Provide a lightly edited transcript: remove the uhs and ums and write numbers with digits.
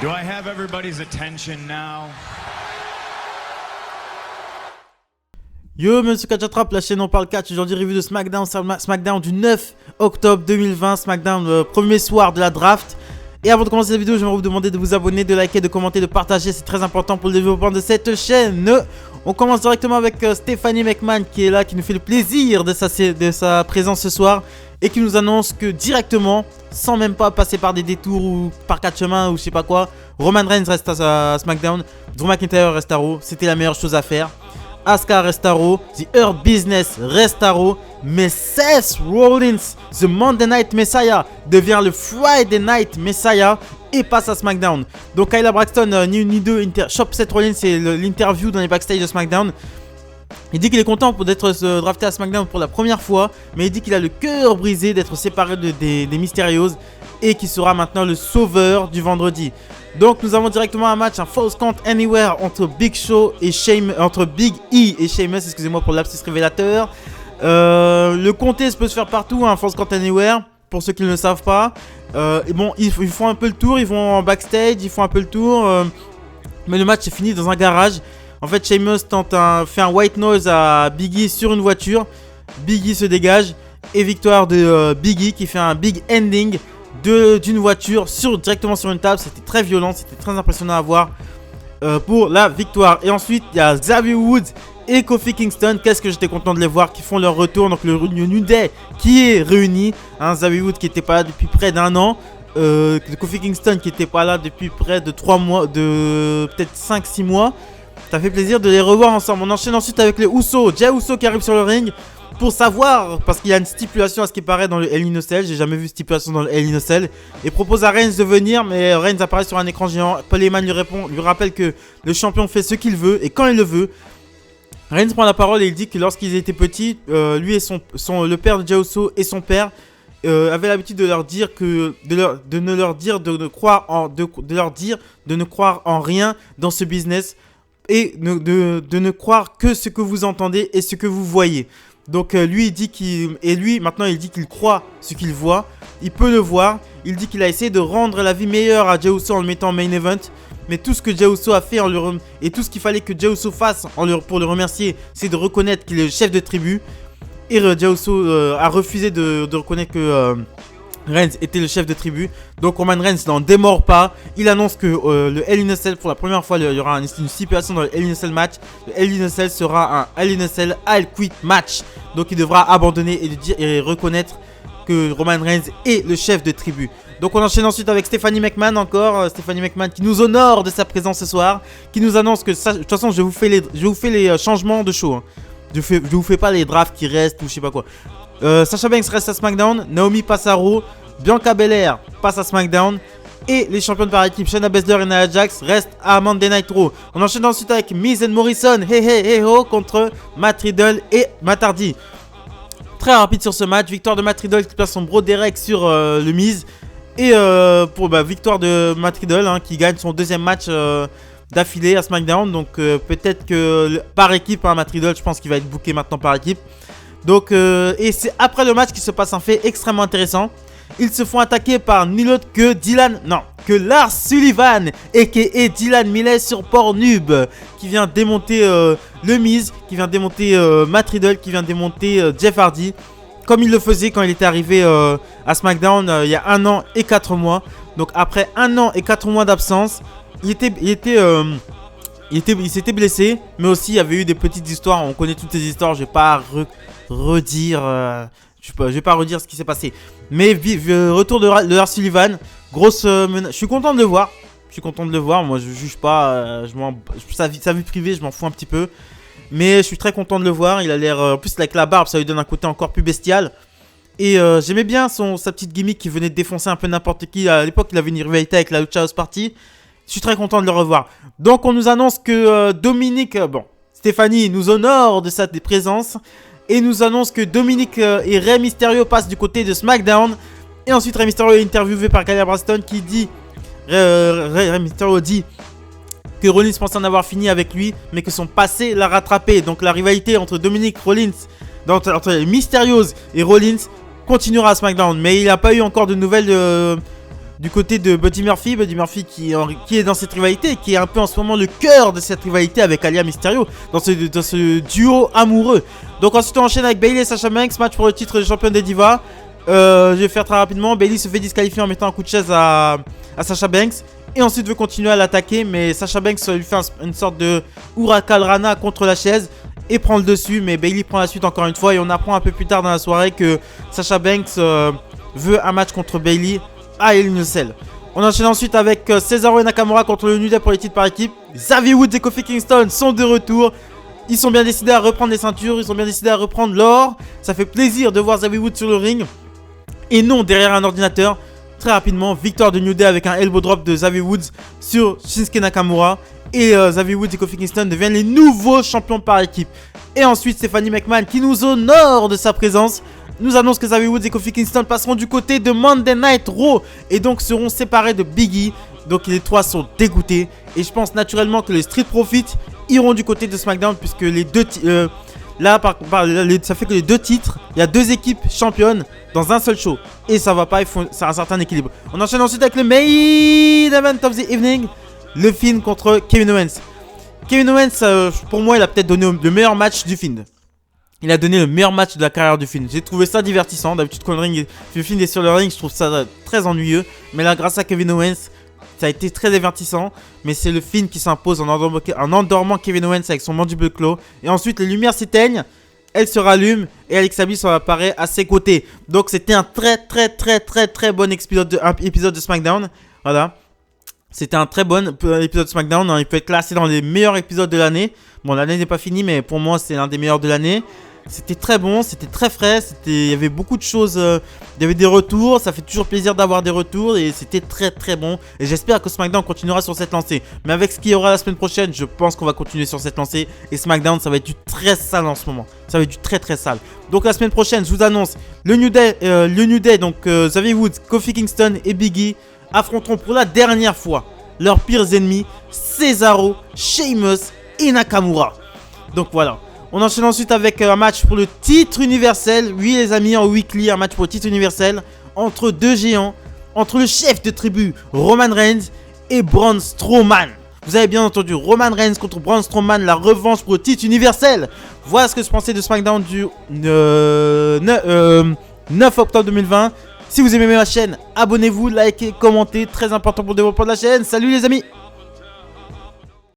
Do I have everybody's attention now? Yo, monsieur Catch-Attrape, la chaîne On Parle Catch. Aujourd'hui, review de SmackDown, SmackDown du 9 octobre 2020. SmackDown, premier soir de la draft. Et avant de commencer la vidéo, j'aimerais vous demander de vous abonner, de liker, de commenter, de partager. C'est très important pour le développement de cette chaîne. On commence directement avec Stephanie McMahon qui est là, qui nous fait le plaisir de sa présence ce soir. Et qui nous annonce que directement, sans même pas passer par des détours ou par quatre chemins ou je sais pas quoi, Roman Reigns reste à SmackDown, Drew McIntyre reste à Raw. C'était la meilleure chose à faire. Asuka reste à Raw, The Hurt Business reste à Raw, mais Seth Rollins, The Monday Night Messiah, devient le Friday Night Messiah et passe à SmackDown. Donc Kayla Braxton, ni une ni deux, Shop Seth Rollins, c'est l'interview dans les backstage de SmackDown. Il dit qu'il est content d'être drafté à SmackDown pour la première fois, mais il dit qu'il a le cœur brisé d'être séparé des Mysterios et qu'il sera maintenant le sauveur du vendredi. Donc nous avons directement un match, un Falls Count Anywhere entre Big E et Sheamus, excusez-moi pour le lapsus révélateur. Le comté peut se faire partout, un Falls Count Anywhere, pour ceux qui ne le savent pas. Et bon, ils font un peu le tour, ils vont en backstage, ils font un peu le tour, mais le match est fini dans un garage. En fait, Sheamus fait un white noise à Big E sur une voiture. Big E se dégage et victoire de Big E qui fait un big ending d'une voiture directement sur une table. C'était très violent, c'était très impressionnant à voir pour la victoire. Et ensuite, il y a Xavier Woods et Kofi Kingston. Qu'est-ce que j'étais content de les voir qui font leur retour. Donc le New Day qui est réuni. Xavier Woods qui n'était pas là depuis près d'un an. Kofi Kingston qui n'était pas là depuis près de 3 mois, de peut-être 5-6 mois. Ça fait plaisir de les revoir ensemble. On enchaîne ensuite avec les Usos. Jey Uso qui arrive sur le ring pour savoir, parce qu'il y a une stipulation à ce qui paraît dans le Hell in a Cell. J'ai jamais vu stipulation dans le Hell in a Cell. Et propose à Reigns de venir, mais Reigns apparaît sur un écran géant. Paul Heyman lui rappelle que le champion fait ce qu'il veut et quand il le veut. Reigns prend la parole et il dit que lorsqu'ils étaient petits, lui et le père de Jey Uso et son père avaient l'habitude de leur dire de ne croire en rien dans ce business. Et de ne croire que ce que vous entendez et ce que vous voyez. Donc lui il dit maintenant il dit qu'il croit ce qu'il voit. Il peut le voir. Il dit qu'il a essayé de rendre la vie meilleure à Jey Uso en le mettant en main event. Mais tout ce que Jey Uso a fait et tout ce qu'il fallait que Jey Uso fasse pour le remercier, c'est de reconnaître qu'il est le chef de tribu. Et Jey Uso a refusé de reconnaître que Reigns était le chef de tribu. Donc Roman Reigns n'en démord pas. Il annonce que le Hell in a Cell, pour la première fois, il y aura une stipulation dans le Hell in a Cell match. Le Hell in a Cell sera un Hell in a Cell I'll Quit match. Donc il devra abandonner et reconnaître que Roman Reigns est le chef de tribu. Donc on enchaîne ensuite avec Stephanie McMahon encore. Stephanie McMahon qui nous honore de sa présence ce soir. Qui nous annonce que de toute façon je vous fais les changements de show. Je vous fais pas les drafts qui restent ou je sais pas quoi. Sasha Banks reste à SmackDown, Naomi passe à Raw, Bianca Belair passe à SmackDown et les championnes par équipe Shayna Baszler et Nia Jax restent à Monday Night Raw. On enchaîne ensuite avec Miz et Morrison, hey ho, contre Matt Riddle et Matt Hardy. Très rapide sur ce match, victoire de Matt Riddle qui place son bro Derek sur le Miz et victoire de Matt Riddle qui gagne son deuxième match d'affilée à SmackDown. Donc peut-être que par équipe, Matt Riddle, je pense qu'il va être booké maintenant par équipe. Donc, et c'est après le match qu'il se passe un fait extrêmement intéressant. Ils se font attaquer par nul autre que Lars Sullivan, a.k.a. Dylan Millet sur Pornhub, qui vient démonter le Miz, qui vient démonter Matt Riddle, qui vient démonter Jeff Hardy, comme il le faisait quand il était arrivé à SmackDown il y a 1 an et 4 mois. Donc après 1 an et 4 mois d'absence, il s'était blessé, mais aussi il y avait eu des petites histoires. On connaît toutes ces histoires, je vais pas redire ce qui s'est passé. Mais retour de Lars Sullivan, grosse menace. Je suis content de le voir. Moi je juge pas, sa vie privée, je m'en fous un petit peu. Mais je suis très content de le voir. Il a l'air, en plus avec la barbe, ça lui donne un côté encore plus bestial. Et j'aimais bien sa petite gimmick qui venait de défoncer un peu n'importe qui. À l'époque, il avait une rivalité avec la Lucha House Party. Je suis très content de le revoir. Donc on nous annonce que Stéphanie nous honore de sa présence. Et nous annonce que Dominic et Rey Mysterio passent du côté de SmackDown. Et ensuite Rey Mysterio est interviewé par Kayla Braxton qui dit Rey Mysterio dit que Rollins pensait en avoir fini avec lui, mais que son passé l'a rattrapé. Donc la rivalité entre entre les Mysterios et Rollins continuera à SmackDown. Mais il n'a pas eu encore de nouvelles du côté de Buddy Murphy qui est dans cette rivalité, qui est un peu en ce moment le cœur de cette rivalité avec Aalyah Mysterio, dans ce duo amoureux. Donc ensuite on enchaîne avec Bayley et Sasha Banks, match pour le titre de championne des divas. Je vais faire très rapidement. Bayley se fait disqualifier en mettant un coup de chaise à Sasha Banks. Et ensuite veut continuer à l'attaquer, mais Sasha Banks lui fait une sorte de Huracan Rana contre la chaise et prend le dessus, mais Bayley prend la suite encore une fois. Et on apprend un peu plus tard dans la soirée que Sasha Banks veut un match contre Bayley à Hell in a Cell. On enchaîne ensuite avec Cesaro et Nakamura contre le New Day pour les titres par équipe. Xavier Woods et Kofi Kingston sont de retour. Ils sont bien décidés à reprendre les ceintures, ils sont bien décidés à reprendre l'or. Ça fait plaisir de voir Xavier Woods sur le ring et non derrière un ordinateur. Très rapidement, victoire de New Day avec un elbow drop de Xavier Woods sur Shinsuke Nakamura. Et Xavier Woods et Kofi Kingston deviennent les nouveaux champions par équipe. Et ensuite, Stephanie McMahon qui nous honore de sa présence nous annonce que Xavier Woods et Kofi Kingston passeront du côté de Monday Night Raw et donc seront séparés de Big E. Donc les trois sont dégoûtés. Et je pense naturellement que les Street Profits iront du côté de SmackDown puisque les deux ça fait que les deux titres, il y a deux équipes championnes dans un seul show. Et ça va pas, il faut un certain équilibre. On enchaîne ensuite avec le main event of the evening. Le Fiend contre Kevin Owens. Kevin Owens, pour moi, il a peut-être donné le meilleur match du Fiend. Il a donné le meilleur match de la carrière du Fiend. J'ai trouvé ça divertissant. D'habitude, quand le Fiend est sur le ring, je trouve ça très ennuyeux. Mais là, grâce à Kevin Owens, ça a été très divertissant. Mais c'est le Fiend qui s'impose en endormant Kevin Owens avec son mandible claw. Et ensuite, les lumières s'éteignent. Elle se rallume et Alexa Bliss apparaît à ses côtés. Donc, c'était un très bon épisode de SmackDown. Voilà. C'était un très bon épisode de SmackDown. Il peut être classé dans les meilleurs épisodes de l'année. Bon, l'année n'est pas finie, mais pour moi, c'est l'un des meilleurs de l'année. C'était très bon, c'était très frais. Il y avait beaucoup de choses. Il y avait des retours. Ça fait toujours plaisir d'avoir des retours. Et c'était très bon. Et j'espère que SmackDown continuera sur cette lancée. Mais avec ce qu'il y aura la semaine prochaine, je pense qu'on va continuer sur cette lancée. Et SmackDown, ça va être du très sale en ce moment. Ça va être du très sale. Donc la semaine prochaine, je vous annonce le New Day, donc Xavier Woods, Kofi Kingston et Big E affronteront pour la dernière fois leurs pires ennemis, Cesaro, Sheamus et Nakamura. Donc voilà. On enchaîne ensuite avec un match pour le titre universel. Oui les amis, en weekly, un match pour le titre universel entre deux géants, entre le chef de tribu Roman Reigns et Braun Strowman. Vous avez bien entendu, Roman Reigns contre Braun Strowman, la revanche pour le titre universel. Voilà ce que je pensais de SmackDown du 9 octobre 2020. Si vous aimez ma chaîne, abonnez-vous, likez, commentez, très important pour le développement de la chaîne. Salut les amis!